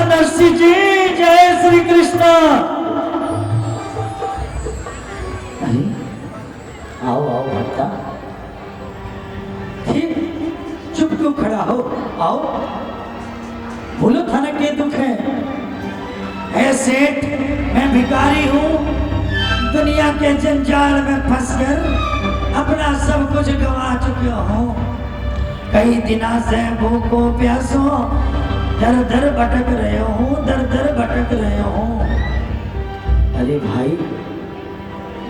नरसिंह जी, जय श्री कृष्ण। अरे आओ आओ भक्ता, चुप क्यों खड़ा हो? आओ, बोलो थाने के दुख है? ऐ सेठ, मैं भिखारी हूँ, दुनिया के जंजाल में फंसकर अपना सब कुछ गंवा चुका हूँ। कई दिनों से भूखों प्यासों दर दर भटक रहे हूँ, दर दर भटक रहे हूँ। अरे भाई,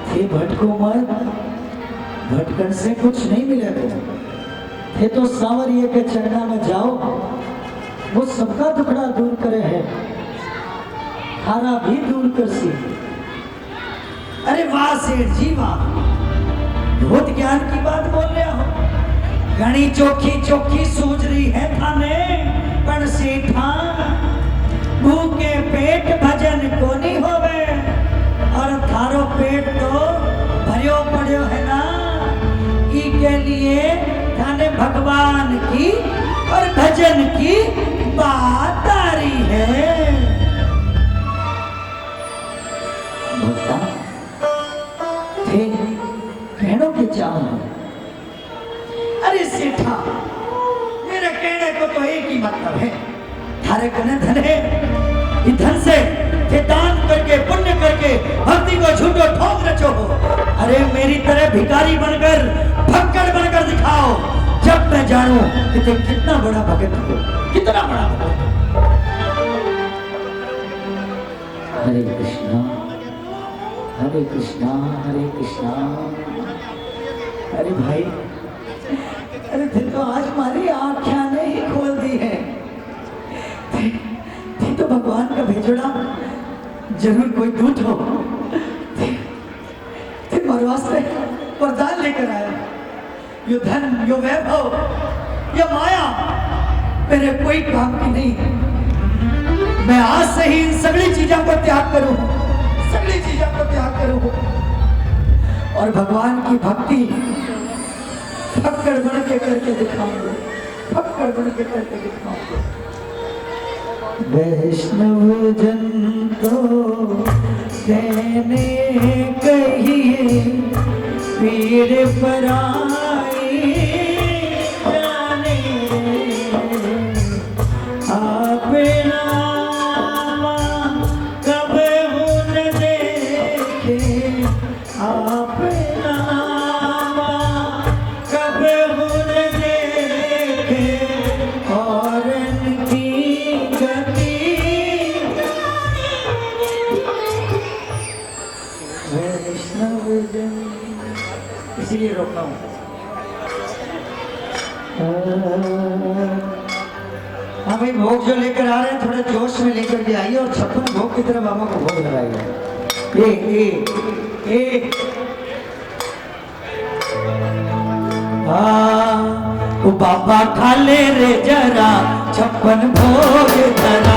थे भटको मत, भटकन से कुछ नहीं मिलेगा। थे तो सांवरिया के चरणा में जाओ, वो सबका दुखड़ा दूर करे है, खारा भी दूर कर सी। अरे वाह सेठ जी वाह, बहुत ज्ञान की बात बोल रहे हो। घनी चोखी चोखी सूझ रही है थाने, पण सेठा भूखे पेट भजन को नहीं होवे, और थारो पेट तो भरियो पड़ियो है ना। ई के लिए थाने भगवान की और भजन की बात आ रही है। कहने के चाहो। अरे सेठा, मेरे कहने को तो एक ही मतलब है, थारे कने धन है, इस धन से थे दान करके पुण्य करके भक्ति को झूठो ठोक रचो हो। अरे मेरी तरह भिखारी बनकर भक्कड़ बनकर दिखाओ, जब मैं जानूं कि तुम कितना बड़ा भगत हो, कितना बड़ा भगत। हरे कृष्णा हरे कृष्णा हरे कृष्णा। अरे भाई, अरे फिर तो आज हमारी आँखें ही खोल दी है। फिर तो भगवान का भेजोड़ा जरूर कोई दूत हो, फिर हमारे वास्ते वरदान लेकर आया। यो धन, यो वैभव, यो माया मेरे कोई काम की नहीं। मैं आज से ही इन सगली चीजों को त्याग करूं, सगली चीजों को त्याग करूं और भगवान की भक्ति फक्कड़ बन के करके दिखाऊंगा, फक्कड़ बन के करके दिखाऊंगा। वैष्णव जन तो कहने कहिए, पीर पराई जाने, आप नामा कब न देखे, आप नामा कब न देखे, और इनकी गति वैष्णव जन। इसीलिए रोकता हूँ। हाँ भाई, भोग जो लेकर आ रहे हैं थोड़े जोश में लेकर के आइए और 56 भोग की तरह बाबा को भोग लगाइए। ओ बाबा खा ले रे जरा 56 भोग धरा।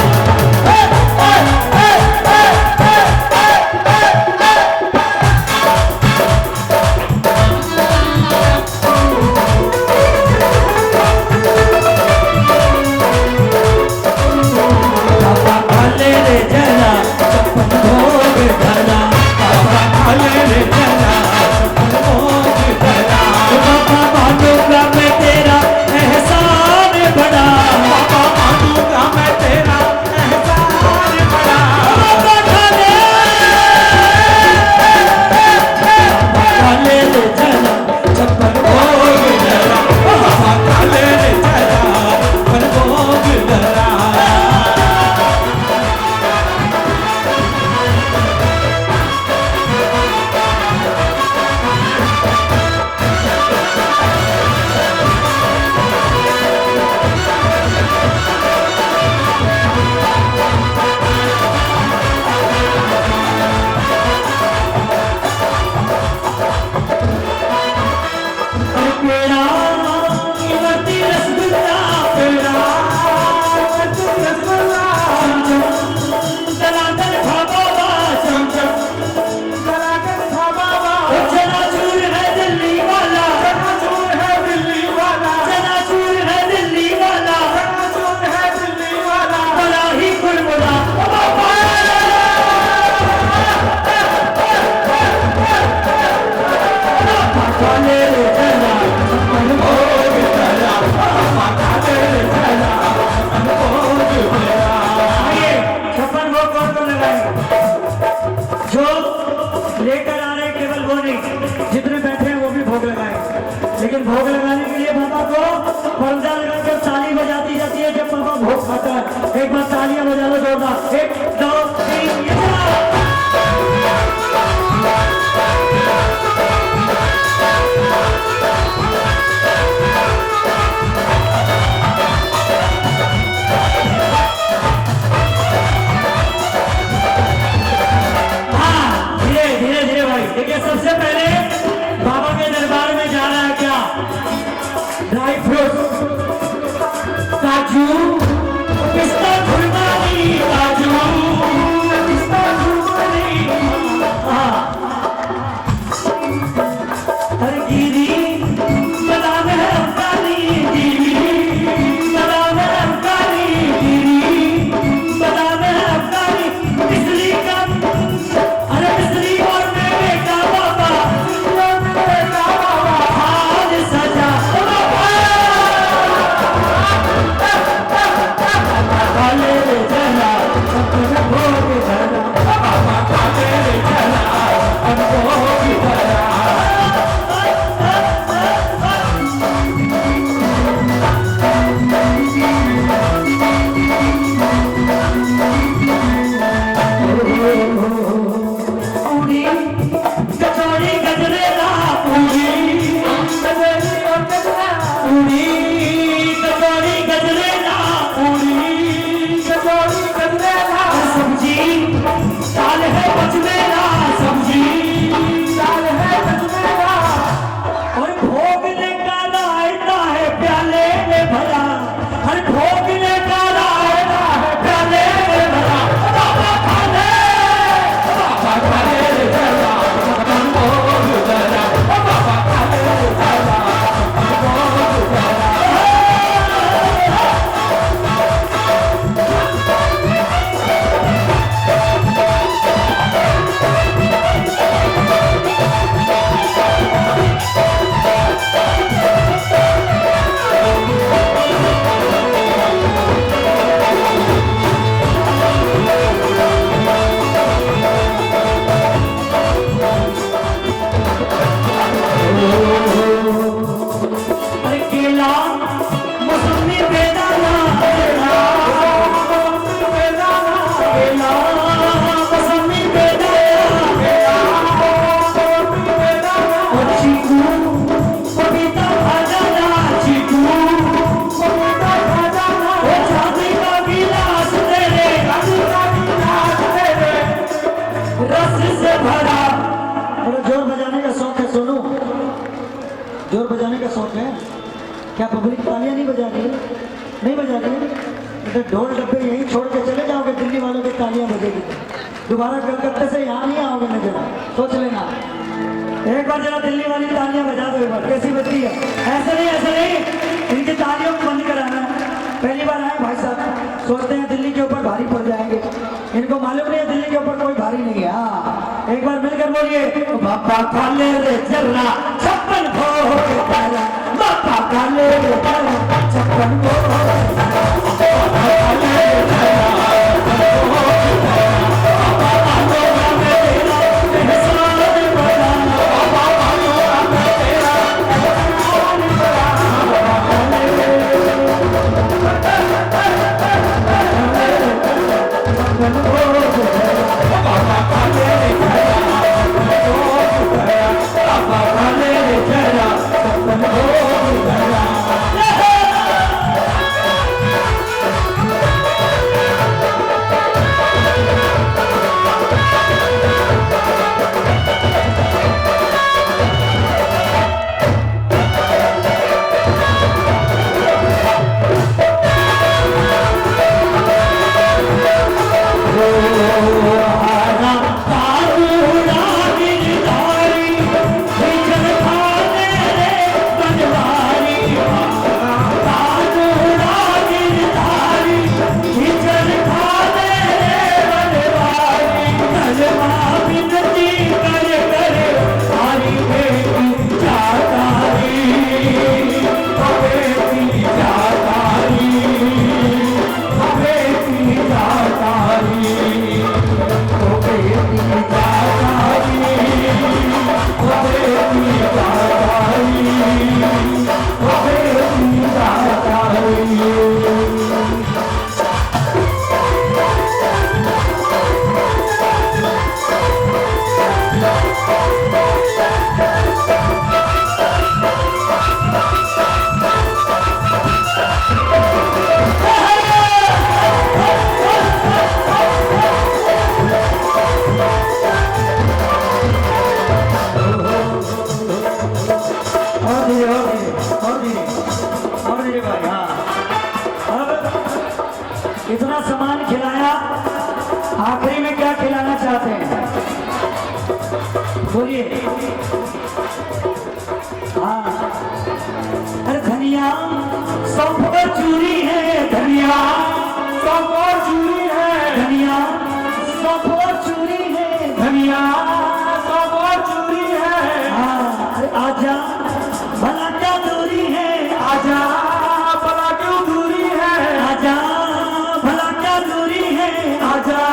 मैं तेरा एहसान बड़ा लगाए। जो लेकर आ रहे केवल वो नहीं, जितने बैठे हैं वो भी भोग लगाए। लेकिन भोग लगाने के लिए बाबा को पर्दा लगाकर ताली बजाती जाती है जब बाबा भोग खाता है। एक बार तालियां बजा लो जोरदार, 1 2 3 देखिए। सबसे पहले बाबा के दरबार में जाना है क्या? ड्राई फ्रूट, काजू, पिस्ता, खुरमानी, काजू, पिस्ता, खुरमानी, अरे गिरी बादाम है अफगानी, गिरी बादाम है अफगानी, गिरी बादाम है अफगानी, बिजली का अरे बिजली और मेरे का बाबा, हाल सजा काले रे जना अपने भोग धरा, बाबा काले रे जना अपने भोग धरा। पूरी कचौड़ी गजरेला, पूरी कचौड़ी गजरेला, पूरी कचौड़ी गजरेला, सब्जी दाल है बचमेला, सब्जी दाल है बचमेला, और भोग लेकर आया है प्याले में भरा, हर भोग लेकर आया है प्याले में भरा, बाबा खाले रे जला अपन भोग धरा, बाबा खाले रे जला अपन भोग धरा। अरे केला मौसमी बेदाना, केला मौसमी बेदाना, और चीकू पपीता खजाना, चीकू पपीता खजाना, और चांदी का गिलास तेरे, रस से भरा। थोड़ा जोर बजाने का शौक है सोनू, जोर बजाने का शौक है क्या? पब्लिक तालियां नहीं बजा रही है? नहीं बजा रही है तो ढोल डब्बे यहीं छोड़ के चले जाओगे, दिल्ली वालों की तालियां बजेगी। दोबारा कलकत्ते से यहाँ नहीं आओगे न जरा, सोच लेना। एक बार जरा दिल्ली वाली तालियां बजा दो एक बार, कैसी बजती है? ऐसे नहीं, इनकी तालियों को बंद कराना है। पहली बार आए भाई साहब, सोचते हैं दिल्ली के ऊपर भारी पड़ जाएंगे, इनको मालूम नहीं है दिल्ली के ऊपर कोई भारी नहीं है। हाँ, एक बार मिलकर बोलिए, बाबा खाले रे जर्रा 56 भोग धरा, बाबा खाले रे जर्रा 56 भोग धरा, बाबा खाले रे जर्रा 56 भोग धरा, बाबा खाले रे जर्रा एहसान बड़ा, बाबा खाले रे तेरा एहसान बड़ा, बाबा खाले रे खिलाना चाहते हैं? बोलिए। हाँ, अरे धनिया सौंफ और चूरी है, धनिया सौंफ और चूरी है, धनिया सौंफ और चूरी है, धनिया सौंफ और चूरी है। हाँ, अरे आजा भला क्या दूरी है, आजा भला क्यों दूरी है, आजा भला क्या दूरी है, आजा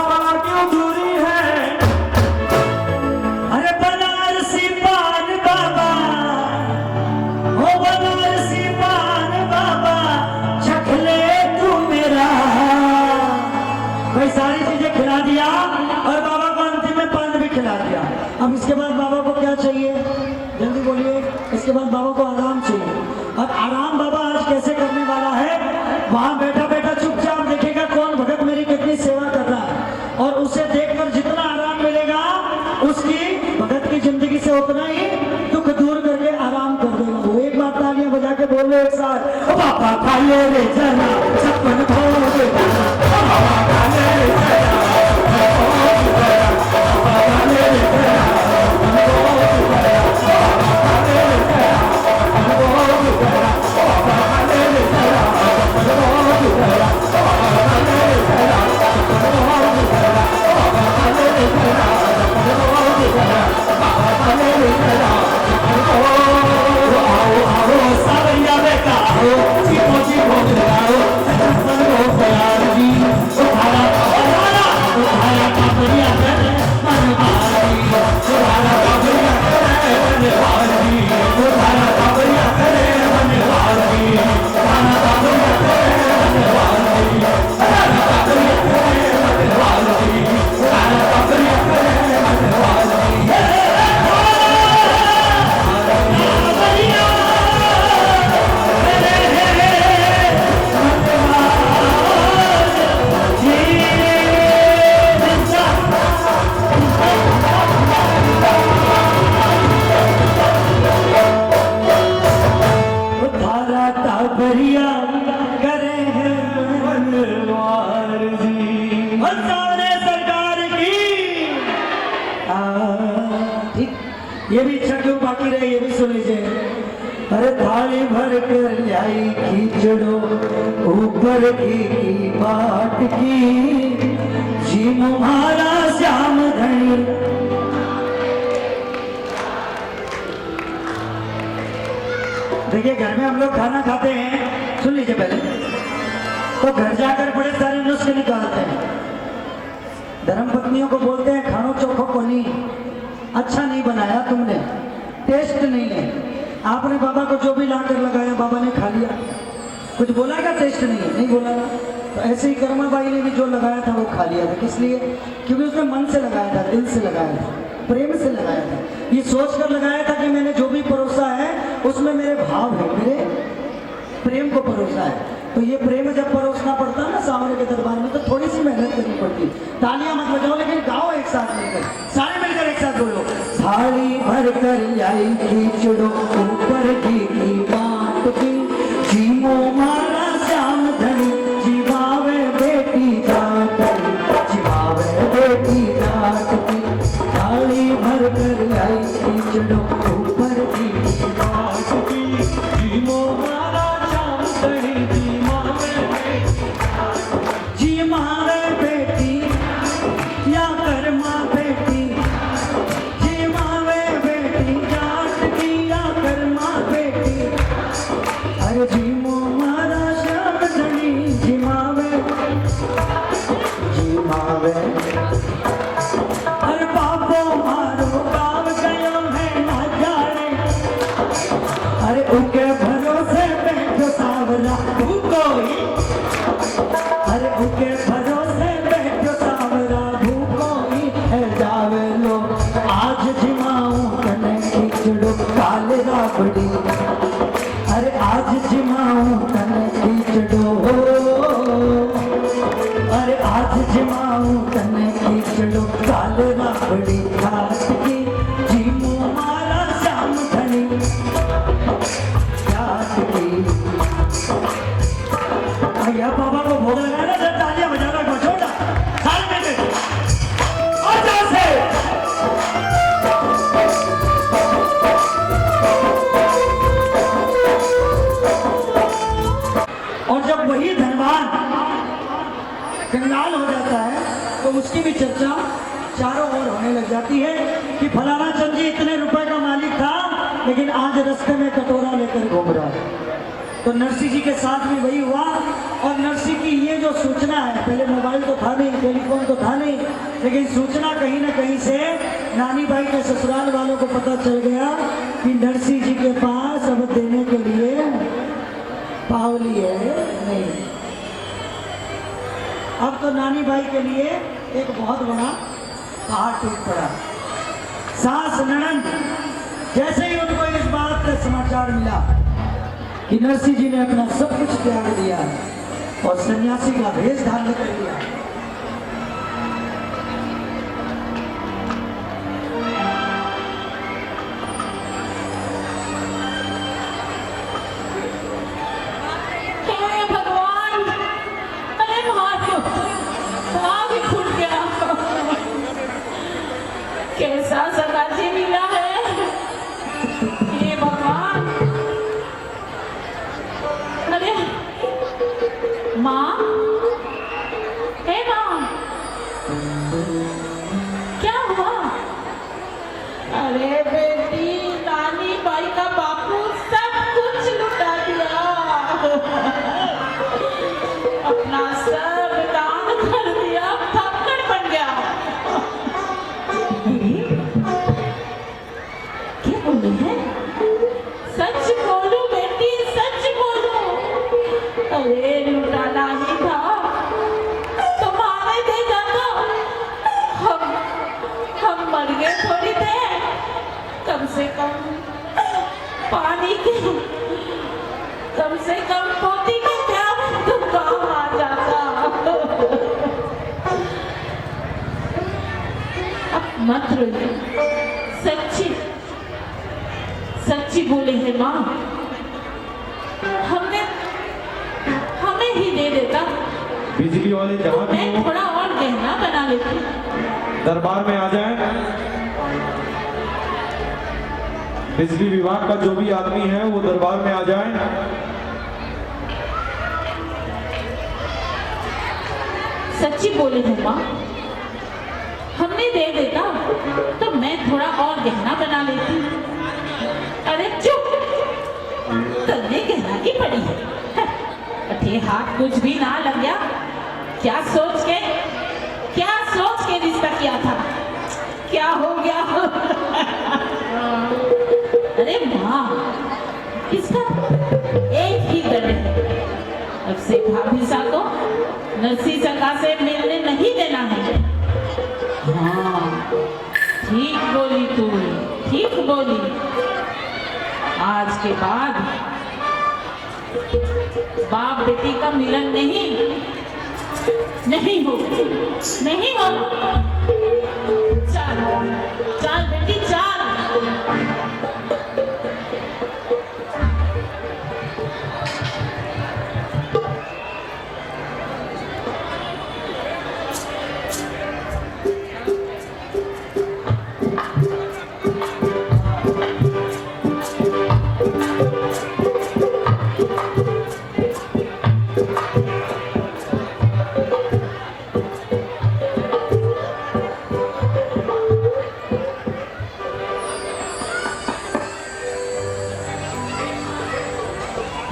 भला क्यों दूरी है। अरे बनारसी पान बाबा, ओ बनारसी पान बाबा, चख ले तू मेरा। कोई सारी चीजें खिला दिया और बाबा को अंतिम में पान भी खिला दिया। अब इसके बाद बाबा को क्या चाहिए, जल्दी बोलिए। इसके बाद बाबा को आराम चाहिए, और आराम बाबा आज कैसे करने वाला है, वहां बैठा बैठा चुपचाप देखेगा कौन भगत मेरी कितनी सेवा कर रहा है, और उसे देखकर जितना आराम मिलेगा उसकी भगत की जिंदगी से उतना ही दुख दूर करके आराम कर देगा। वो एक बार तालियां बजा के बोल लो एक साथ, ओ बाबा खा ले रे जना छप्पन भोग, ओ बाबा खा ले रे जना बाबा खा ले रे जना ये भी इच्छा क्यों बाकी रहे, ये भी सुन लीजिए। अरे थाली भर कर लाई खींचड़ो ऊपर की बाट की, जी मुहारा श्याम धनी। देखिए घर में हम लोग खाना खाते हैं, सुन लीजिए पहले, तो घर जाकर बड़े सारे नुस्खे निकालते हैं। धर्म पत्नियों को बोलते हैं खानो चोखो को नहीं, अच्छा नहीं बनाया तुमने, टेस्ट नहीं है। आपने बाबा को जो भी लाकर लगाया बाबा ने खा लिया, कुछ बोला क्या टेस्ट नहीं है, नहीं बोला ना। तो ऐसे ही कर्मा बाई ने भी जो लगाया था वो खा लिया था। किस लिए? क्योंकि उसने मन से लगाया था, दिल से लगाया था, प्रेम से लगाया था, ये सोचकर लगाया था कि मैंने जो भी परोसा है उसमें मेरे भाव है, मेरे प्रेम को परोसा है। तो ये प्रेम जब परोसना पड़ता है ना सामने के दरबार में, तो थोड़ी सी मेहनत करनी पड़ती। तालियां मत बजाओ लेकिन गाओ एक साथ मिलकर, सारे मिलकर एक साथ बोलो। थाली भर कर लाई खींचड़ो ऊपर की बाट की, जीमो मारा श्याम धनी, जीवावे बेटी जाट की, जीवावे बेटी जाट की। थाली भर कर लाई खींचड़ो ऊपर की बाट की, जीमो मारा श्याम धनी, जी मावे बेटी या कर्मा बेटी, जी मावे बेटी जाट की या कर्मा बेटी। अरे जी मारा श्याम धनी, जी मावे, जी मावे। अरे बाबो मारो गाँव गयो है ना जाने, अरे उनके भरोसे बैठो सावरा कोई, अरे उनके भरोसे बैठो सावरा भूखो ही है जावे लो। आज जिमाऊं तने खींचड़ो काल राबड़ी, अरे आज जिमाऊं तने खींचड़ो, अरे आज जिमाऊं तने खींचड़ो काल राबड़ी घाट की, जीमो मारा श्याम धनी घाट की। भैया बाबा को भोग लगाना, तालियां बजाना, छोटा सारे में उसकी भी चर्चा चारों ओर होने लग जाती है कि फलाना चंद जी इतने रुपए का मालिक था, लेकिन आज रास्ते में कटोरा लेकर घूम रहा है। तो नरसिंह जी के साथ भी वही हुआ। और नरसिंह की ये जो सूचना है, पहले मोबाइल तो था नहीं, टेलीफोन तो था नहीं, लेकिन सूचना कहीं ना कहीं से नानी भाई के ससुराल वालों को पता चल गया कि नरसिंह जी के पास अब देने के लिए पावली है नहीं। अब तो नानी भाई के लिए एक बहुत बड़ा पहाड़ टूट पड़ा। सास ननद जैसे ही उनको इस बात का समाचार मिला कि नरसिंह जी ने अपना सब कुछ त्याग दिया और सन्यासी का भेष धारण कर लिया, कैसा सगाजी मिला है ये भगवान। अरे माँ, हे माँ, क्या हुआ? अरे बेटी, नानी बाई का बापू सब कुछ लुटा दिया, अपना सब दान कर दिया, फक्कड़ बन गया। क्या बोल रही है? सच बोलो बेटी, सच बोलो। अरे लुटाना ही था, तुम्हारे देखा तो हम मर गए थोड़ी थे। कम से कम पानी के, कम से कम पोती के प्यार तो काम आ जाता। अब मत रोइए, सच्ची सच्ची बोले हैं माँ, हमें ही दे देता। बिजली वाले जहाँ भी मैं हो थोड़ा और गहना बना लेती। दरबार में आ जाए। बिजली विभाग का जो भी आदमी है वो दरबार में आ जाए। सच्ची बोले हैं माँ, हमने दे देता तो मैं थोड़ा और गहना बना लेती। अरे चुप, तन्ने गहना की पड़ी है। अरे हाथ कुछ भी ना लग गया। क्या सोच के रिश्ता किया था? क्या हो गया? अरे माँ, इसका एक ही दर्द है। अब से भाभी सा को नरसिंह सका से मिलने नहीं देना है। हाँ, ठीक बोली तू, ठीक बोली। आज के बाद बाप बेटी का मिलन नहीं हो। चल चल बेटी चल।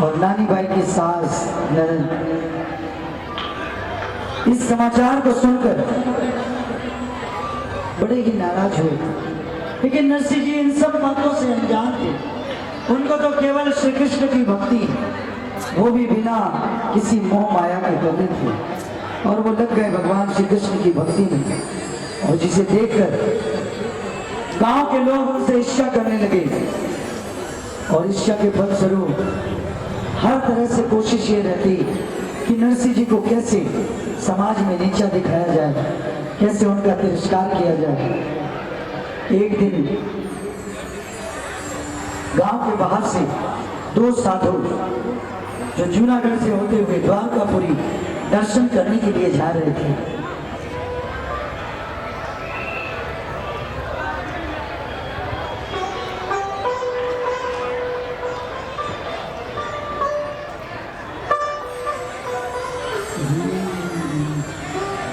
और नानी भाई की सास ननद इस समाचार को सुनकर बड़े ही नाराज हुए। लेकिन नरसिंह जी इन सब बातों से अनजान थे। उनको तो केवल श्री कृष्ण की भक्ति, वो भी बिना किसी मोह माया के करनी थी। और वो लग गए भगवान श्री कृष्ण की भक्ति में, और जिसे देखकर गांव के लोग उनसे ईर्ष्या करने लगे। और ईर्ष्या के फलस्वरूप हर तरह से कोशिश ये रहती कि नरसिंह जी को कैसे समाज में नीचा दिखाया जाए, कैसे उनका तिरस्कार किया जाए। एक दिन गांव के बाहर से दो साधु जो जूनागढ़ से होते हुए द्वारकापुरी दर्शन करने के लिए जा रहे थे,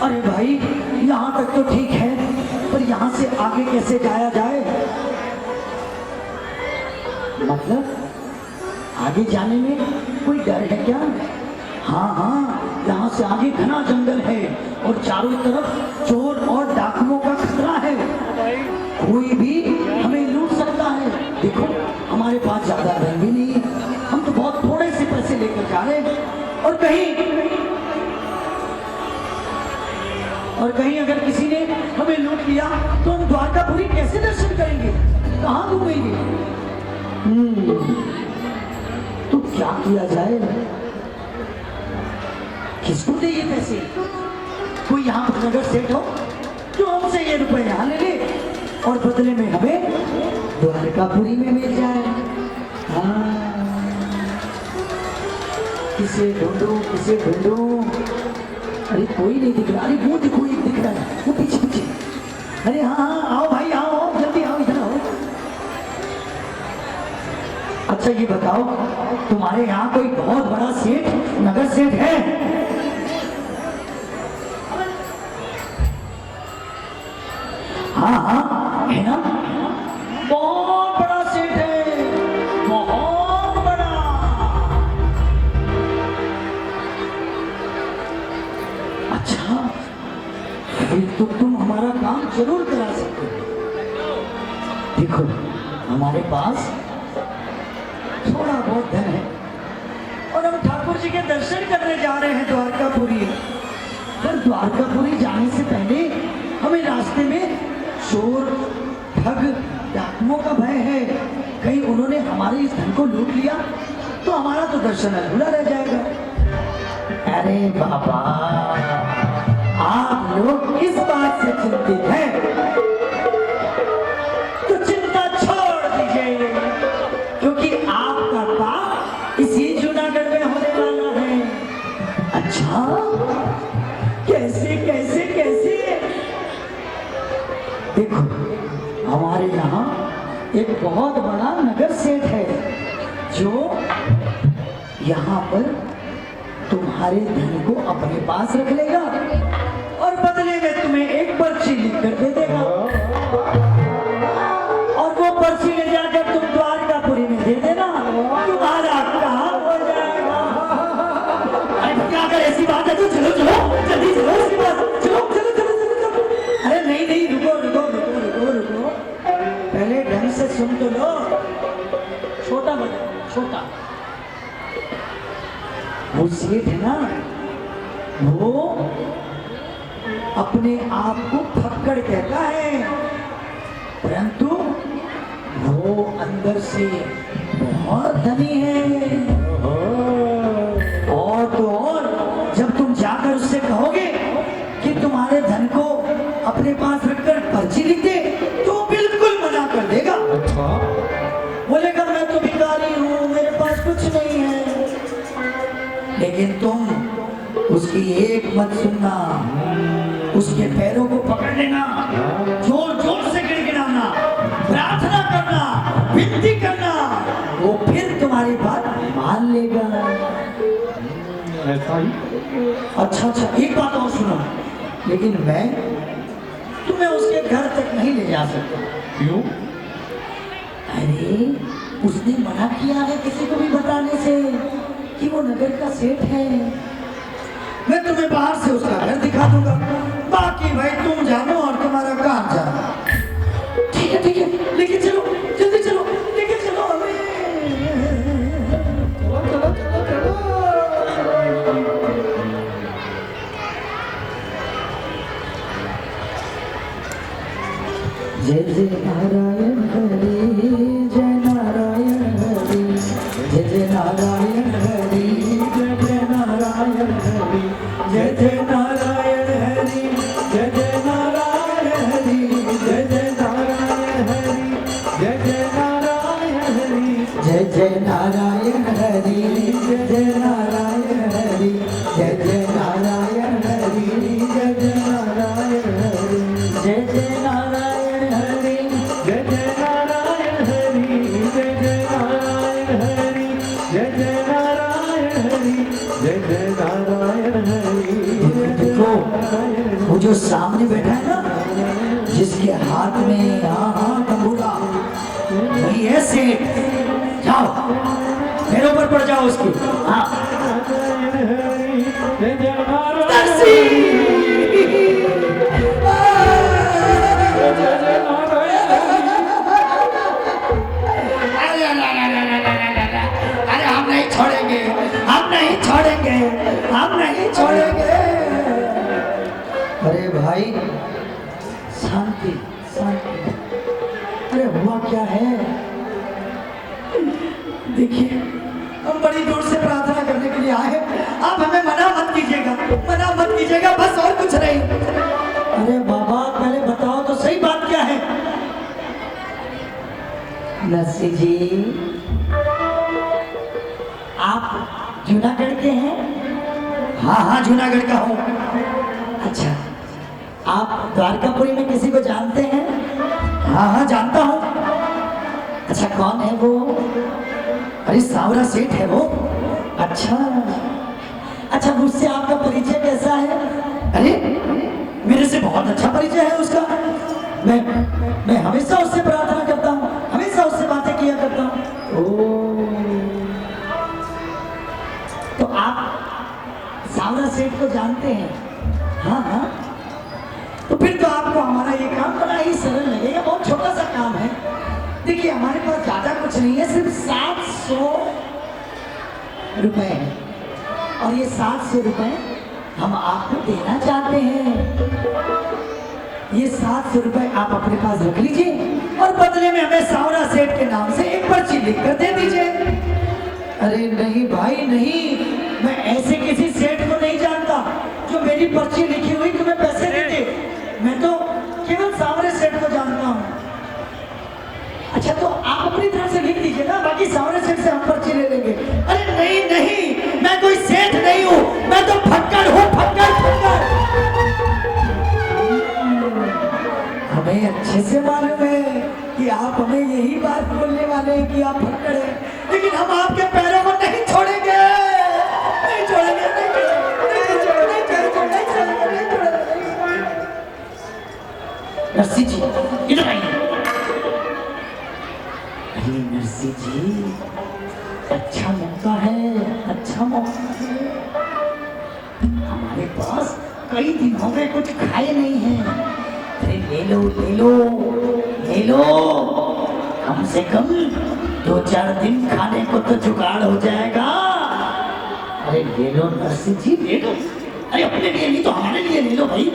अरे भाई यहाँ तक तो ठीक है, पर यहाँ से आगे कैसे जाया जाए? मतलब आगे जाने में कोई डर है क्या? हाँ हाँ, यहाँ से आगे घना जंगल है और चारों तरफ चोर और डाकुओं का खतरा है। कोई भी हमें लूट सकता है। देखो हमारे पास ज्यादा धन भी नहीं है, हम तो बहुत थोड़े से पैसे लेकर जा रहे हैं। और कहीं अगर किसी ने हमें लूट लिया तो हम द्वारकापुरी कैसे दर्शन करेंगे, कहाँ घूमेंगे? तो क्या किया जाए? किसको दे ये पैसे? कोई यहाँ पर नगर सेठ हो जो हमसे ये रुपए यहाँ ले ले और बदले में हमें द्वारकापुरी में मिल जाए। हाँ, किसे ढूंढूं? अरे कोई नहीं दिख रहा। अरे वो देखो, एक दिख रहा है, वो पीछे। अरे हाँ हाँ, आओ भाई आओ, जल्दी आओ, इधर आओ। अच्छा ये बताओ, तुम्हारे यहाँ कोई बहुत बड़ा सेठ, नगर सेठ है? हाँ हाँ है ना, बहुत बड़ा सेठ है, बहुत बड़ा। अच्छा, फिर तो तुम हमारा काम जरूर करा सकते हो। देखो हमारे पास थोड़ा बहुत धन है और हम ठाकुर जी के दर्शन करने जा रहे हैं द्वारकापुरी। पर द्वारकापुरी जाने से पहले हमें रास्ते में चोर, ठग, डाकुओं का भय है। कहीं उन्होंने हमारे इस धन को लूट लिया तो हमारा तो दर्शन अधूरा रह जाएगा। अरे बाबा, आप लोग इस बात से चिंतित हैं तो चिंता छोड़ दीजिए, क्योंकि आपका काम इसी जूनागढ़ में होने वाला है। अच्छा, कैसे कैसे कैसे? देखो हमारे यहाँ एक बहुत बड़ा नगर सेठ है जो यहाँ पर तुम्हारे धन को अपने पास रख लेगा और बदले में तुम्हें एक पर्ची लिख कर दे देगा। और वो पर्ची ले जाकर तुम द्वारकापुरी में दे देना, तुम्हारा काम हो जाएगा। अरे क्या अगर ऐसी बात है तो चलो जल्दी चलो, ऐसी बात चलो। अरे नहीं, रुको, पहले ढंग से सुन तो लो। छोटा वो सेठ है ना, वो अपने आप को फक्कड़ कहता है, परंतु वो अंदर से बहुत धनी है। और तो और, जब तुम जाकर उससे कहोगे कि तुम्हारे धन को अपने पास रखकर पर्ची लिख दे तो वो बिल्कुल मना कर देगा। बोलेगा मैं तो भिखारी हूँ, मेरे पास कुछ नहीं है। लेकिन तुम उसकी एक मत सुनना, उसके पैरों को पकड़ लेना, जोर जोर से गिड़गिड़ाना, प्रार्थना करना, विनती करना, वो फिर तुम्हारी बात मान लेगा। ऐसा ही? अच्छा, एक बात और सुनो, लेकिन मैं तुम्हें उसके घर तक नहीं ले जा सकता। क्यों? अरे उसने मना किया है किसी को भी बताने से कि वो नगर का सेठ है। मैं तुम्हें बाहर से उसका घर दिखा दूंगा, बाकी भाई तुम जानो और तुम्हारा काम जानो। ठीक है, लेके चलो, जल्दी चलो, लेके चलो हमें। जय जय नारायण हरि, जय नारायण हरि, जय जय नारायण हरि, जय जय नारायण हरि, जय जय नारायण हरि, जय जय नारायण हरि, जय जय नारायण हरि, जय जय नारायण हरि, जय जय नारायण हरि, जय जय नारायण हरि, जय जय नारायण हरि, जय जय नारायण हरि, जय जय नारायण हरि, जय जय नारायण हरि, जय जय नारायण हरि, जय जय नारायण हरि, जय जय नारायण हरि। देखो वो जो सामने बैठा है ना, जिसके हाथ में हाँ तंबूरा वही है सेठ। जाओ मेरे ऊपर पड़ जाओ उसकी। हाँ अरे हम नहीं छोड़ेंगे, हम नहीं छोड़ेंगे, हम नहीं छोड़ेंगे। अरे भाई शांति शांति। अरे हुआ क्या है? देखिए हम बड़ी दूर से प्रार्थना करने के लिए आए, आप हमें मना मत कीजिएगा, मना मत कीजिएगा, बस और कुछ नहीं। अरे बाबा पहले बताओ तो सही बात क्या है? नरसी जी आप जूनागढ़ के हैं? हाँ हाँ जूनागढ़ का हूँ। अच्छा आप द्वारकापुरी में किसी को जानते हैं? हाँ हाँ जानता हूँ। अच्छा कौन है वो? अरे सावरा सेठ है वो। अच्छा अच्छा मुझसे आपका परिचय कैसा है? अरे मेरे से बहुत अच्छा परिचय है उसका। मैं हमेशा उससे प्रार्थना करता हूँ, हमेशा उससे बातें किया करता हूँ। तो आप सावरा सेठ को जानते हैं? हाँ हाँ तो फिर तो आपको हमारा ये काम बड़ा ही सरल लगेगा, बहुत छोटा सा काम है। देखिए हमारे पास ज्यादा कुछ नहीं है, सिर्फ 700 रुपए है और ये 700 रुपए हम आपको देना चाहते हैं। ये 700 रुपए आप अपने पास रख लीजिए और बदले में हमें सावरा सेठ के नाम से एक पर्ची लिख कर दे दीजिए। अरे नहीं भाई नहीं, मैं ऐसे किसी सेठ को नहीं जानता जो मेरी पर्ची लिखी हुई तुम्हें पैसे दे दे। मैं तो केवल सावरे सेठ को जानता हूँ। अच्छा तो आप अपनी तरफ से लिख दीजिए ना, बाकी सावरे सेठ से हम पर्ची ले लेंगे। अरे नहीं नहीं, मैं कोई सेठ नहीं हूँ, मैं तो फक्कड़ हूँ, फक्कड़ फक्कड़। हमें अच्छे से मालूम है कि आप हमें यही बात बोलने वाले हैं कि आप फक्कड़ हैं, लेकिन हम आपके पैरों को नहीं छोड़ेंगे, नहीं छोड़ेंगे, नहीं छोड़ेंगे। नरसी जी इधर आइए। अरे नरसी जी अच्छा मौका है, अच्छा मौका है। हमारे पास कई दिन हो गए कुछ खाए नहीं है। अरे ले लो ले लो ले लो, कम से कम 2-4 दिन खाने को तो जुगाड़ हो जाएगा। अरे ले लो नरसिंह जी ले लो। अरे अपने लिए नहीं तो हमारे लिए ले लो भाई,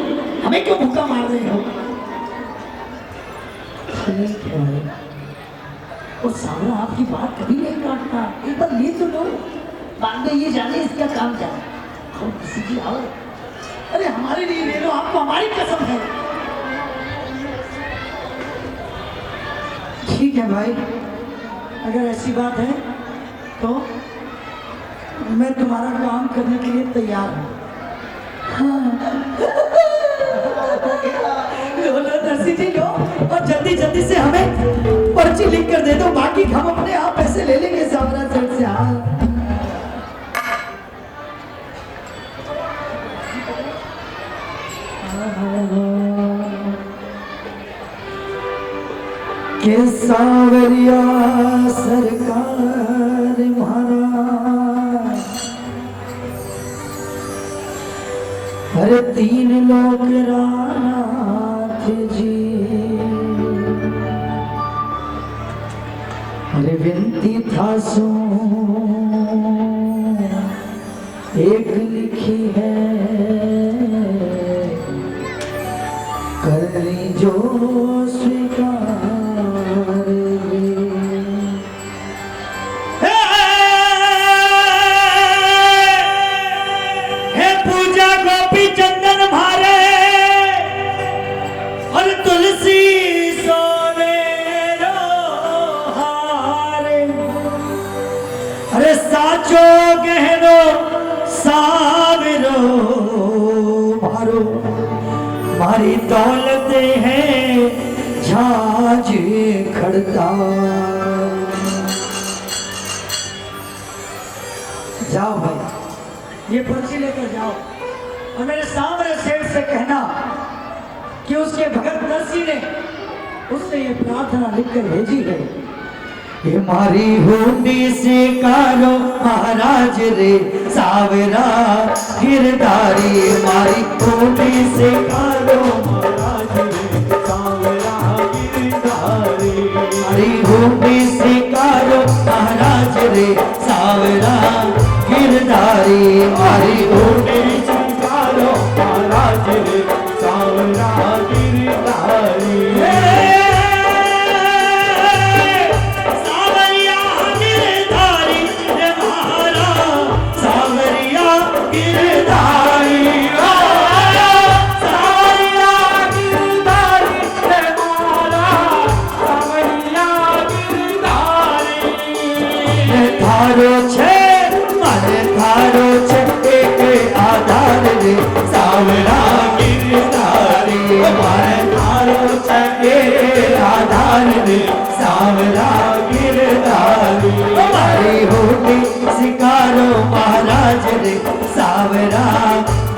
हमें क्यों भूखा मार रहे हो? ठीक है वो सावरा आपकी बात कभी नहीं काटता, एक बार ले तो लो, बाद में ये जाने इसका काम जाने। आओ नरसिंह जी आओ। अरे हमारे लिए ले लो, आपको हमारी कसम है। ठीक है भाई, अगर ऐसी बात है तो मैं तुम्हारा काम करने के लिए तैयार हूँ। लो लो नरसिंह जी लो, और जल्दी जल्दी से हमें पर्ची लिख कर दे दो, बाकी हम अपने आप पैसे ले लेंगे सावरा सेठ से। हाँ के सावरिया सरकार महाराज, हर 3 लोग रानाथ जी, हरे विनती था सो एक लिखी है, कर ली जो स्वीकार। साचो गहनो सावरो मारो, मारी दौलत है झाज खड़ता। जाओ भाई ये पर्ची लेकर जाओ और मेरे सामने सेठ से कहना कि उसके भगत नरसी ने उससे ये प्रार्थना लिखकर भेजी है। ये मारी हुंडी से कारो महाराज रे सावरा गिरधारी, मारी हुंडी से कारो महाराज रे सावरा गिरधारी, मारी हुंडी से कारो महाराज रे सावरा गिरधारी, मारी हुंडी से कारो महाराज रे सावरा गिरधारी। थारो छे मारे थारो छे एक आधार रे सावरा गिरधारी, मारे थारो छे एक आधार रे सावरा गिरधारी, मारी होगी शिकारो महाराज रे सावरा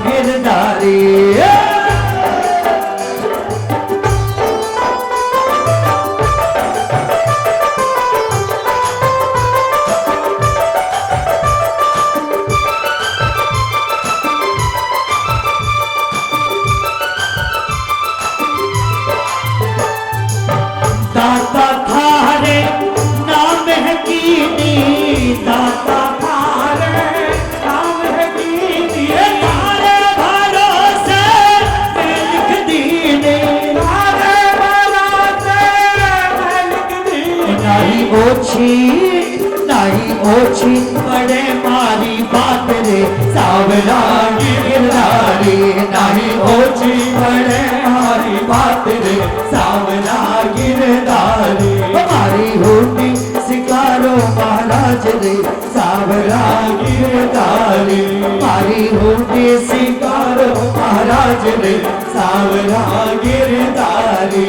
गिरधारी। दाता थारे नाम है कीनी, दाता थारे नाम है कीनी, तारे भरोसे मैं लिख दीने, तारे भरोसे मैं लिख दीने। नहीं ओछी बड़े मारी बात रे सावरा गिरधारी, नहीं ओछी बड़े मारी बात रे सावरा गिरधारी, हमारी होती शिकारो महाराज रे सावरा गिरधारी, हमारी होती शिकारो महाराज रे सावरा गिरधारी।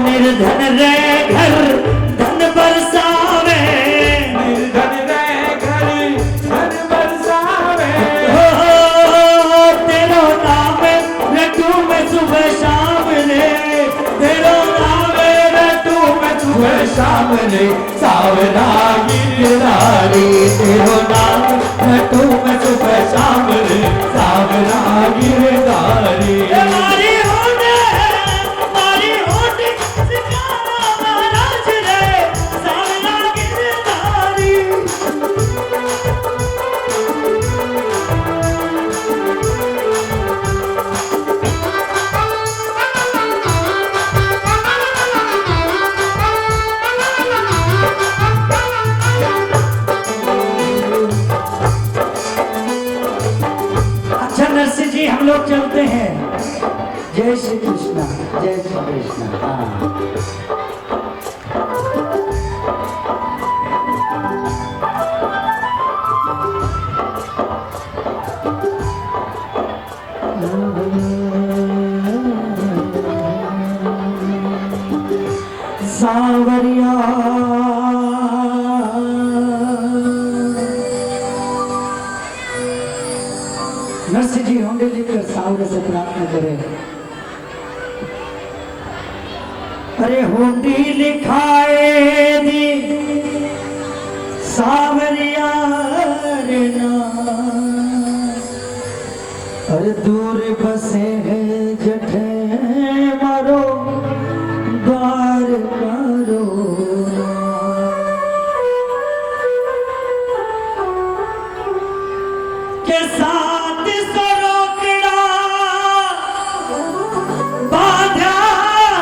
निर्धन रे घर धन बरसावे, निर्धन रे घर धन बरसावे, हो तेरो नाम रटू मैं सुबह शाम रे, तेरो नाम रटू मैं सुबह शाम रे सावरा गिरधारी, तेरो नाम रटू मैं सुबह शाम रे सावरा गिरधारी। नरसिंह जी हम लोग चलते हैं। जय श्री कृष्णा, जय श्री कृष्णा। हाँ सावरिया नरसिंह जी होंगे लेकर सावरे से प्रार्थना करें। अरे होंडी लिखाए दी सावरिया रे ना, अरे दूर बसे है जठे मारो द्वार करो, के साथ सरोकड़ा बांधा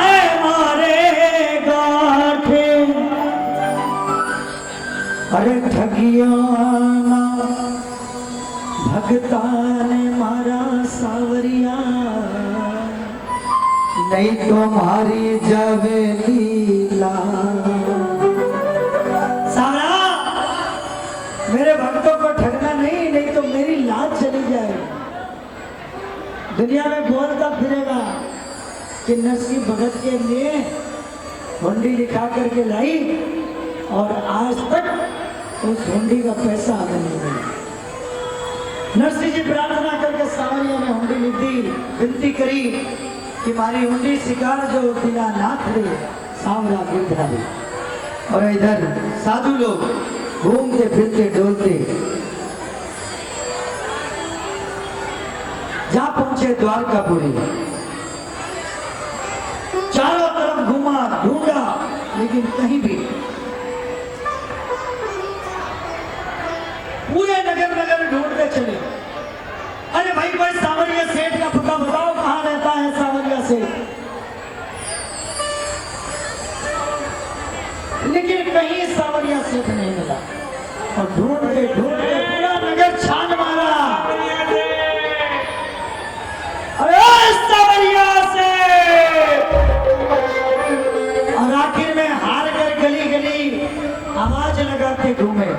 है मारे गाठे, अरे ठगियाना भगता ने मारा सावरिया, नहीं तो मारी जावे लीला। सावरा, मेरे भक्तों को ठगना नहीं तो मेरी लाज चली जाए। दुनिया में बोलता फिरेगा कि नरसिंह भगत के लिए हुंडी लिखा करके लाई और आज तक उस हुंडी का पैसा हमें नहीं मिला। नरसिंह जी प्रार्थना करके सावरिया ने हुंडी लिख दी, विनती करी कि हमारी हुंडी शिकार जो दिला नाथ रे सावरा गिरधा रे। और इधर साधु लोग घूमते फिरते डोलते जा पहुंचे द्वारकापुरी। चारों तरफ घूमा ढूंढा लेकिन कहीं भी। पूरे नगर नगर ढूंढते चले। अरे भाई कोई सावरिया सेठ का पता बताओ, कहां रहता है सावरिया सेठ। लेकिन कहीं सावरिया सेठ नहीं मिला और ढूंढते ढूंढते पूरा नगर छान मारा। अरे सावरिया सेठ! और आखिर में हार कर गली गली आवाज लगाते घूमे,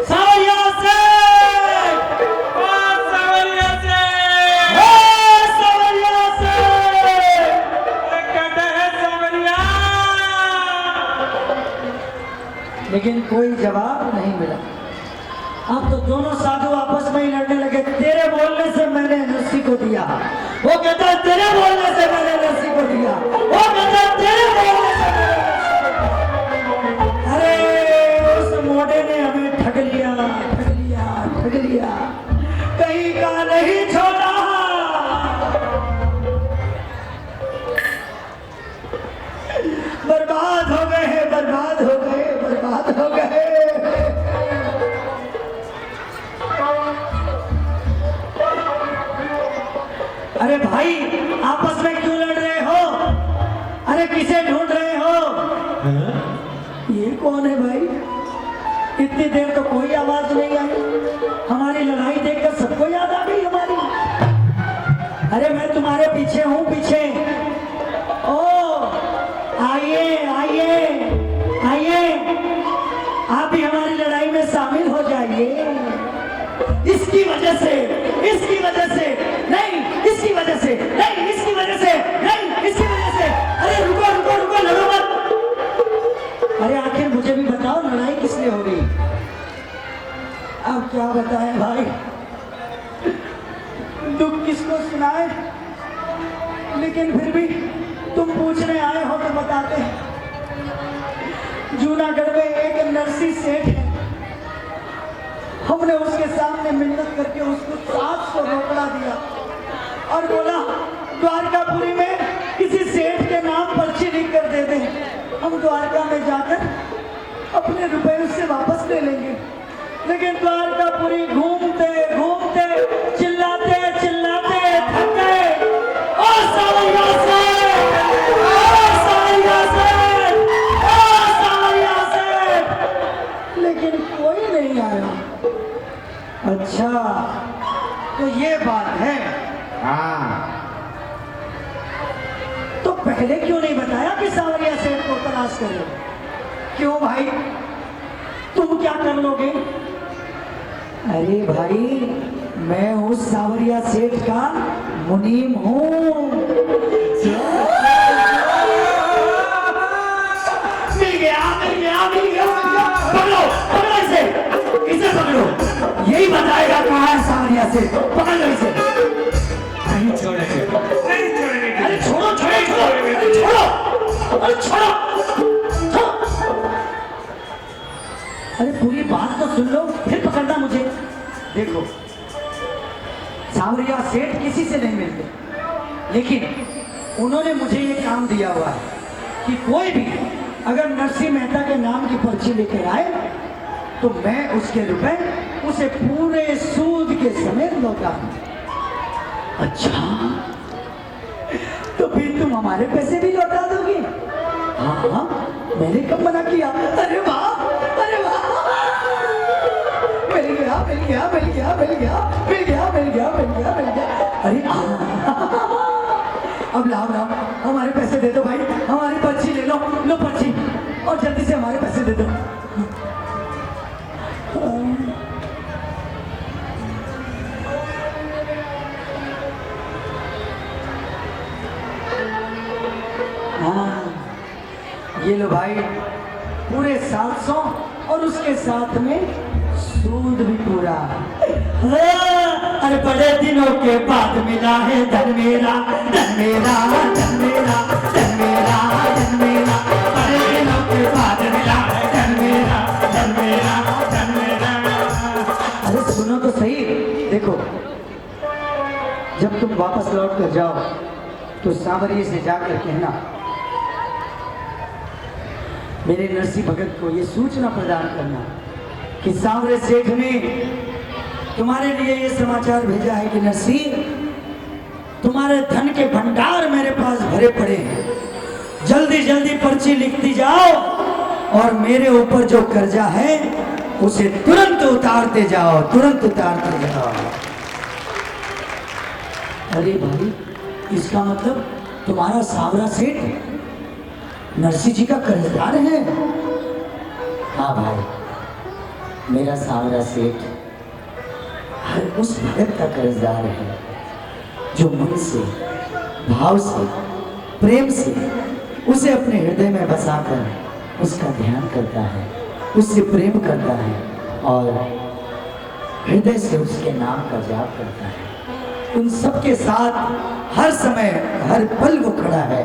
सावरिया सेठ! सावरिया से सावरिया सेठ! कहते हैं सावरिया। लेकिन कोई जवाब नहीं मिला। अब तो दोनों साधु आपस में ही लड़ने लगे। तेरे बोलने से मैंने नरसिंह को दिया, वो कहता है तेरे बोलने से मैंने नरसिंह को दिया, वो कहता है तेरे बोलने से मैंने नरसिंह को दिया। अरे उस मोटे ने हमें ठग लिया, ठग लिया, ठग लिया, कहीं का नहीं छोड़ा। बर्बाद हो गए, बर्बाद हो गए, बर्बाद हो गए। अरे भाई आपस में क्यों लड़ रहे हो? अरे किसे ढूंढ रहे हो? ये कौन है भाई? इतनी देर तो कोई आवाज नहीं आई। हमारी लड़ाई देखकर सबको याद आ गई हमारी। अरे मैं तुम्हारे पीछे हूँ, पीछे। ओ आइए आइए आइए, आप भी हमारी लड़ाई में शामिल हो जाइए। इसकी वजह से, इसकी वजह से नहीं, इसकी वजह से नहीं, इसकी वजह से नहीं, इसकी वजह से। अरे रुको रुको रुको, लड़ो मत। अरे आखिर मुझे भी बताओ लड़ाई किस लिए हो रही? अब क्या बताएं भाई, दुख किसको सुनाए। लेकिन फिर भी तुम पूछने आए हो तो बताते हैं। जूनागढ़ में एक नरसिंह सेठ है। हमने उसके सामने मिन्नत करके उसको 700 रोकड़ा दिया और बोला द्वारकापुरी में किसी सेठ के नाम पर्ची लिख कर दे दें, हम द्वारका में जाकर अपने रुपए उससे वापस ले लेंगे। लेकिन द्वारकापुरी घूमते घूमते चिल्लाते चिल्लाते थक गए। ओ सावरिया सेठ! ओ सावरिया सेठ! ओ सावरिया सेठ! लेकिन कोई नहीं आया। अच्छा तो ये बात है। हाँ, तो पहले क्यों नहीं बताया कि सावरिया सेठ को तलाश करें? क्यों भाई, तुम क्या कर लोगे? अरे भाई मैं उस सावरिया सेठ का मुनीम हूँ। मिल गया, मिल गया, मिल गया, मिल गया। पकड़ो पकड़ो इसे, इसे पकड़ो, यही बताएगा कहाँ है सावरिया सेठ। पकड़ लो इसे। नहीं छोड़ेंगे, नहीं छोड़ेंगे। अरे छोड़ो छोड़ो छोड़ो, अरे छोड़ो, अरे छोड़ो, छोड़ो। अरे पूरी बात तो सुन लो फिर पकड़ना मुझे। देखो सावरिया सेठ किसी से नहीं मिलते, लेकिन उन्होंने मुझे ये काम दिया हुआ है कि कोई भी अगर नरसिंह मेहता के नाम की पर्ची लेकर आए तो मैं उसके रुपए उसे पूरे सूद के समेत लौटा दूं। अच्छा तो फिर तुम हमारे पैसे भी लौटा दोगे? हाँ हाँ, मैंने कब मना किया? अरे वाह, अरे वाह। और जल्दी से हमारे पैसे दे दो। हाँ, ये लो भाई, पूरे 700 और उसके साथ में सूद भी पूरा। हाँ, अरे बड़े दिनों के बाद मिला है धन मेरा, धन मेरा, धन मेरा, धन मेरा, धन मेरा। बड़े दिनों के बाद मिला है धन मेरा, धन मेरा, धन मेरा। अरे सुनो तो सही, देखो जब तुम वापस लौट कर जाओ तो सांवरिया से जाकर कहना मेरे नरसिंह भगत को ये सूचना प्रदान करना कि सांवरे सेठ ने तुम्हारे लिए ये समाचार भेजा है कि नरसिंह, तुम्हारे धन के भंडार मेरे पास भरे पड़े हैं। जल्दी जल्दी पर्ची लिखती जाओ और मेरे ऊपर जो कर्जा है उसे तुरंत उतारते जाओ, तुरंत उतारते जाओ। अरे भाई, इसका मतलब तुम्हारा सांवरा सेठ नरसिंह जी का कर्जदार है? हाँ भाई, मेरा सांवरा सेठ हर उस भगत का कर्जदार है जो मन से, भाव से, प्रेम से उसे अपने हृदय में बसाकर उसका ध्यान करता है, उससे प्रेम करता है और हृदय से उसके नाम का जाप करता है। उन सबके साथ हर समय, हर पल वो खड़ा है,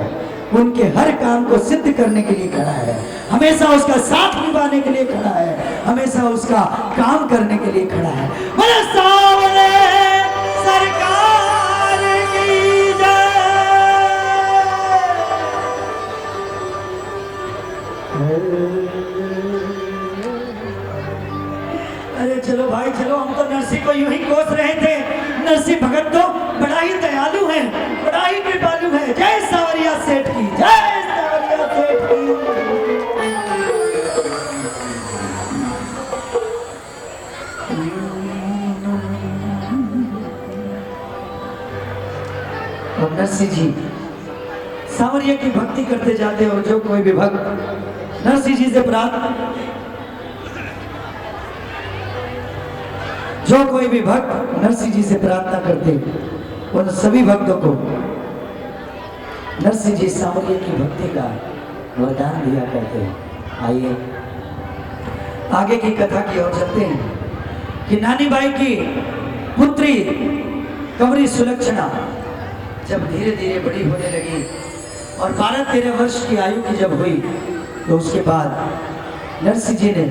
उनके हर काम को सिद्ध करने के लिए खड़ा है, हमेशा उसका साथ निभाने के लिए खड़ा है, हमेशा उसका काम करने के लिए खड़ा है। बोले सांवरे सरकार की जय। अरे चलो भाई चलो, हम तो नरसिंह को यूं ही कोस रहे थे। नरसिंह भगत तो बड़ा ही दयालु है, बड़ा ही कृपालु है। जय सांवरिया सेठ की, जय सांवरिया सेठ की। और नरसिंह जी सांवरिया की भक्ति करते जाते और जो कोई भी भक्त नरसिंह जी से प्रार्थना, जो कोई भी भक्त नरसिंह जी से प्रार्थना करते उन सभी भक्तों को नरसिंह जी सांवरिया की भक्ति का वरदान दिया करते हैं। आइए आगे की कथा की ओर चलते हैं कि नानी बाई की पुत्री कंवरी सुलक्षणा जब धीरे धीरे बड़ी होने लगी और 12-13 वर्ष की आयु की जब हुई तो उसके बाद नरसिंह जी ने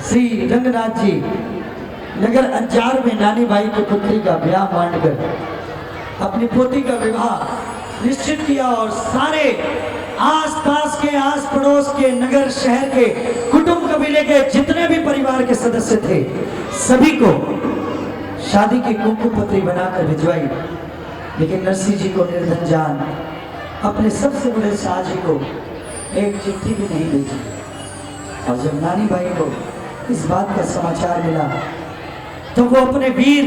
श्री रंगनाथ जी नगर अंजार में नानी बाई की पुत्री का ब्याह मांडकर अपनी पोती का विवाह निश्चित किया और सारे आसपास के, आस पड़ोस के, नगर शहर के, कुटुंब कबीले के जितने भी परिवार के सदस्य थे सभी को शादी की कुमकुम पत्री बनाकर भिजवाई। लेकिन नरसिंह जी को निर्धन जान अपने सबसे बड़े साजी को एक चिट्ठी भी नहीं भेजी। और जब नानी बाई को इस बात का समाचार मिला तो वो अपने वीर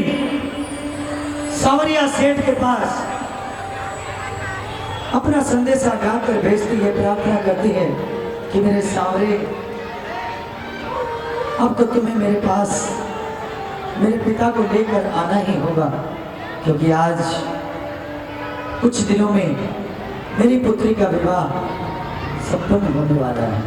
सांवरिया सेठ के पास अपना संदेशा गाकर भेजती है, प्रार्थना करती है कि मेरे सांवरे, अब तो तुम्हें मेरे पास मेरे पिता को लेकर आना ही होगा, क्योंकि आज कुछ दिनों में मेरी पुत्री का विवाह संपन्न होने वाला है।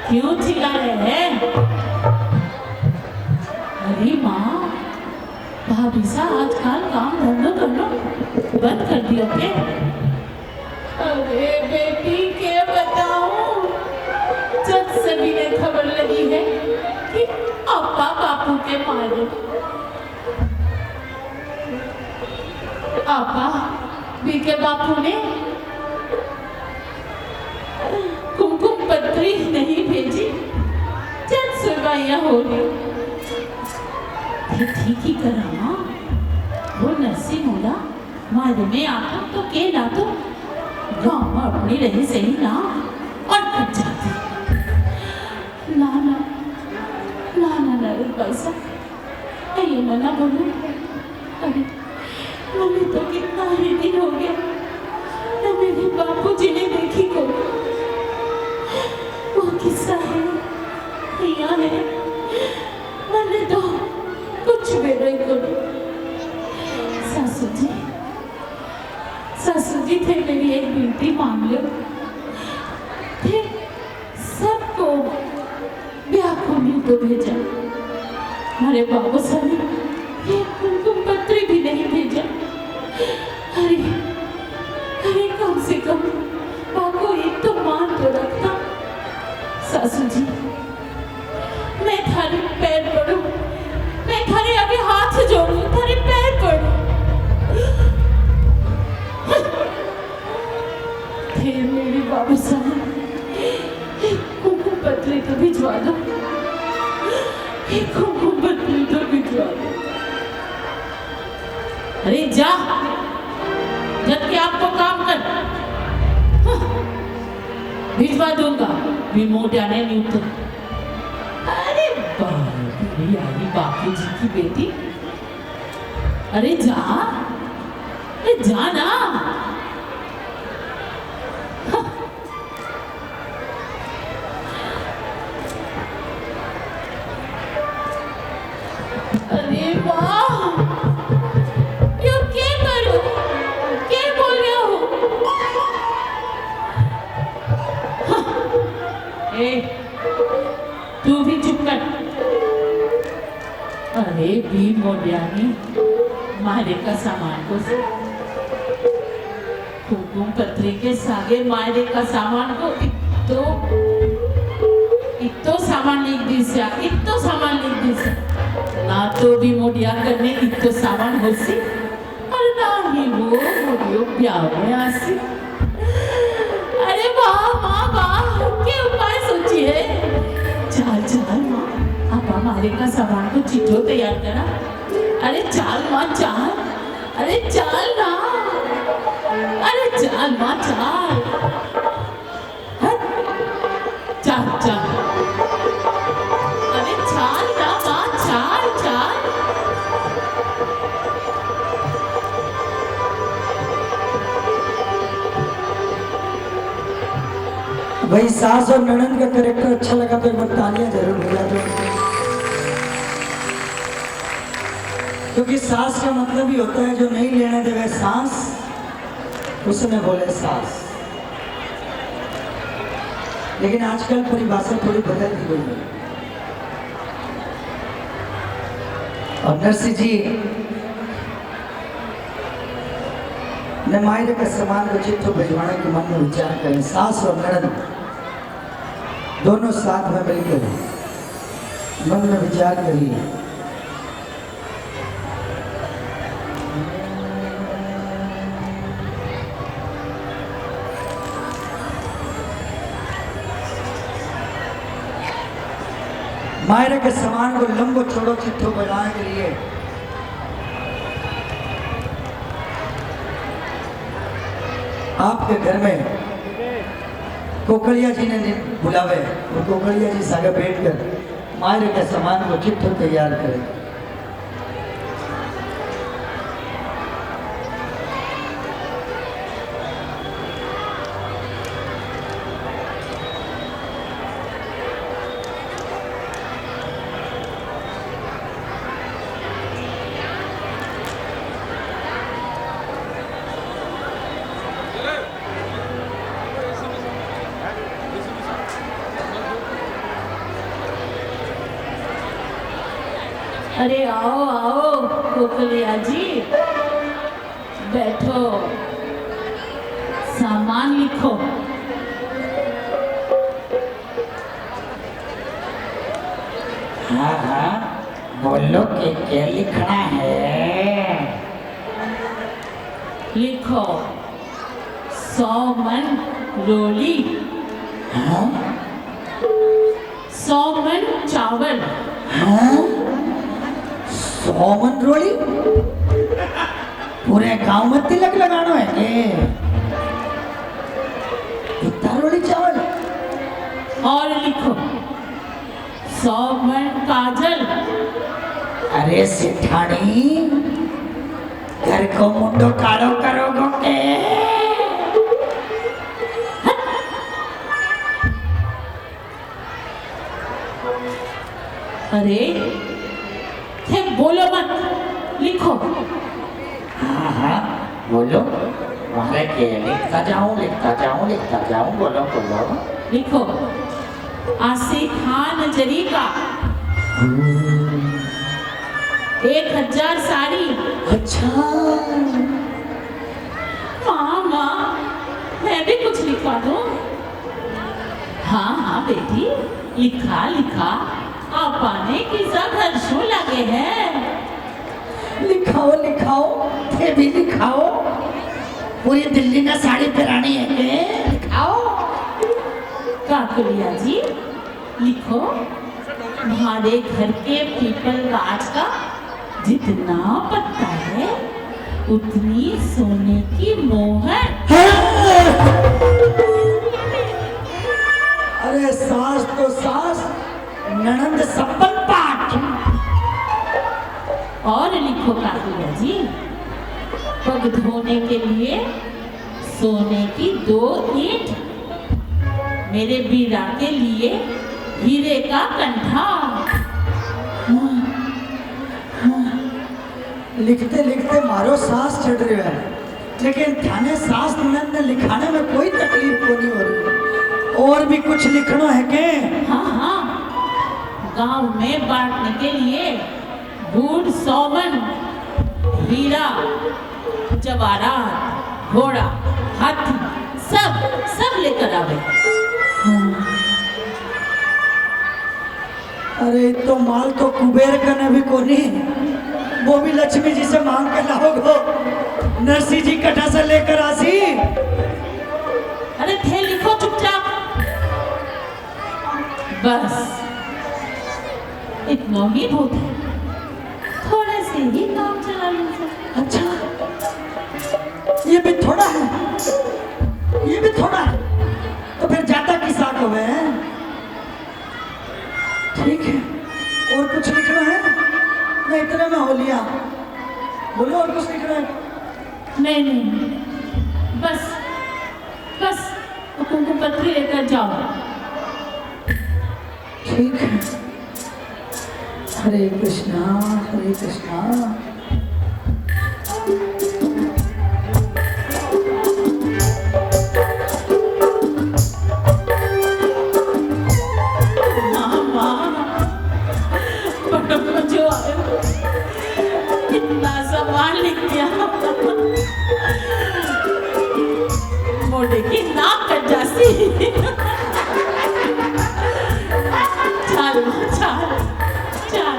क्यों चिल्ला रहे हैं? अरे माँ, भाभी सा आजकल काम धंधो करना बंद कर दियो के? अरे बेटी क्या बताऊं, जब सभी ने खबर लगी है कि अप्पा बापू के मारे, अप्पा भी के बापू ने कुमकुम पत्री नहीं भेजी, जब सुनवाइयां हो रही। ठीक ही करा माँ, वो नरसिंह मोला मारे में आता तो के ना तो गाँव में अपनी रही सही ना और कट जाती। लाना पैसा ये मना बोलूं। अरे मम्मी तो कितना ही दिन हो गया न मेरे बापू जी ने देखी को। वो किस्सा है यहाँ है, मैंने तो कुछ भी नहीं करो। सासू जी थे मेरी एक बिनती मांग लो, फिर सबको ब्याह को नहीं तो भेजा। हमारे बाबू साहब ने एक कुमकुम पत्री भी नहीं भेजा। अरे कम से कम बाबू एक तो मान तो रखता। सासू जी, मैं थारे पैर पड़ूं, मैं थारे आगे हाथ जोड़ूं, थारे पैर पड़ूं। फिर मेरे बाबू साहब एक कुमकुम पत्री तो भिजवा दो, एक कुमकुम पत्री तो भिजवा दो। अरे जा, जब के आपको काम कर, भिजवा दूंगा भी मोट आने नहीं तो। अरे बापू जी की बेटी, अरे जा ना। अरे वाह, यो क्या करो, क्या बोल रहे हो? ए, तू भी चुप कर। अरे भी मोडियानी मारे का सामान को कुमकुम पत्री के सागे मारे का सामान को इतो सामान लिख दिया, इतो सामान लिख दिया ना तो भी मोडिया करने इतो सामान होसी और ना ही वो मोडियो ब्याह में आसी। अरे वाह माँ वाह, क्या उपाय सोची है? चाल माँ, आप हमारे का सामान को चिट्ठो तैयार करा। अरे चाल माँ चाल, अरे चाल ना, अरे चाल माँ चाल, चाल अरे चाल ना माँ चाल। भाई सास और ननद का कैरेक्टर अच्छा लगा तो एक बार तालियां जरूर बजा दो, क्योंकि सास का मतलब ही होता है जो नहीं लेने देवे सांस, उसने बोले सास। लेकिन आजकल परिभाषा थोड़ी बदल दी गई है। और नरसिंह जी ने मायरे के समान को चिट्ठू भिजवाने के मन में विचार करें। सास और ननद दोनों साथ में मिलकर मन में विचार करिए। मायरे के समान को लंबो छोड़ो चिट्ठू बनाने के लिए आपके घर में कोकड़िया जी ने बुलावे, वो कोकड़िया जी सागे बैठ कर मायरे के समान को चिट्ठू तैयार करें। अरे आओ आओ कोकलिया जी, बैठो, सामान लिखो। हाँ हाँ बोलो कि क्या लिखना है। लिखो 100 मन रोली, हाँ 100 मन चावल, हाँ 100 मन रोली, पूरे गांव में तिलक लगाना है के इतना रोली चावल। और लिखो 100 मन काजल। अरे सिठानी घर को मुंडो काड़ो करोगो के। अरे थे बोलो मत, लिखो। हाँ हाँ बोलो, मारे के लिखता जाऊं बोलो बोलो। लिखो आसी खान जरी का 1000 साड़ी। अच्छा मामा मैं भी कुछ लिखवा दूं? हाँ हाँ बेटी, लिखा लिखा, आपाने की घर शो लगे हैं। लिखाओ लिखाओ, थे भी लिखाओ, पूरी दिल्ली ना साड़ी पहनानी है के लिखाओ। काकुलिया जी लिखो, हमारे घर के पीपल गाछ का जितना पत्ता है उतनी सोने की मोहर। अरे सास तो सास, ननंद सपन पाठ। और लिखो काकुलिया जी, पग धोने के लिए सोने की 2 ईंट, मेरे बीरा के लिए हीरे का कंठा। लिखते लिखते मारो सांस चढ़ रही है, लेकिन थाने सास ननंद ने लिखाने में कोई तकलीफ को नहीं हो रही। और भी कुछ लिखना है के? हाँ हाँ, गांव में बांटने के लिए गुड़, 100 मन, हीरा, जवाहरात, घोड़ा, हाथी, सब लेकर आवे। अरे तो माल तो कुबेर का ने भी कोनी, वो भी लक्ष्मी जी से मांग कर लाओगो, नरसिंह जी कटा से लेकर आसी। अरे थे लिखो चुपचाप, बस इतना ही बहुत है, थोड़े से ही काम चला लीजिए। अच्छा ये भी थोड़ा है, ये भी थोड़ा है, तो फिर जाता किस आग हुए हैं? ठीक है, और कुछ लिखना है? मैं इतने में हो लिया, बोलो और कुछ लिखना है? नहीं बस कुमकुम पत्री लेकर जाओ। ठीक है। हरे कृष्णा हरे कृष्णा। जो इतना सवाल लिख दिया मोटे की नाक कट जासी। चल चल चल।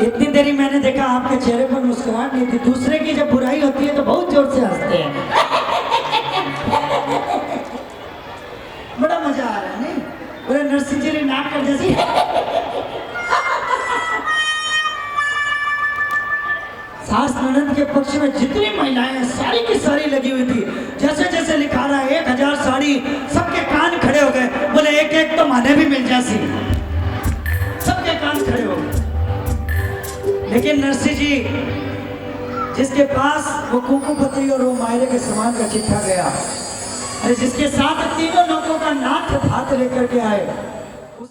इतनी देरी मैंने देखा आपके चेहरे पर मुस्कुराहट नहीं थी। दूसरे की जब बुराई होती है तो बहुत जोर से हंसते हैं। बड़ा मजा आ रहा है नहीं? बोले नरसिंह जी ने नाक कर जैसी। सास ननद के पक्ष में जितनी महिलाएं हैं सारी की सारी लगी हुई थी। जैसे जैसे लिखा रहा है 1000 साड़ी, सबके कान खड़े हो गए। बोले एक एक तो माने भी मिल जासी। सबके कान खड़े हो गए। लेकिन नरसिंह जी जिसके पास वो कुमकुम पत्री और वो मायरे के समान का चिट्ठा गया, अरे जिसके साथ तीनों लोगों का नाथ हाथ लेकर के आए,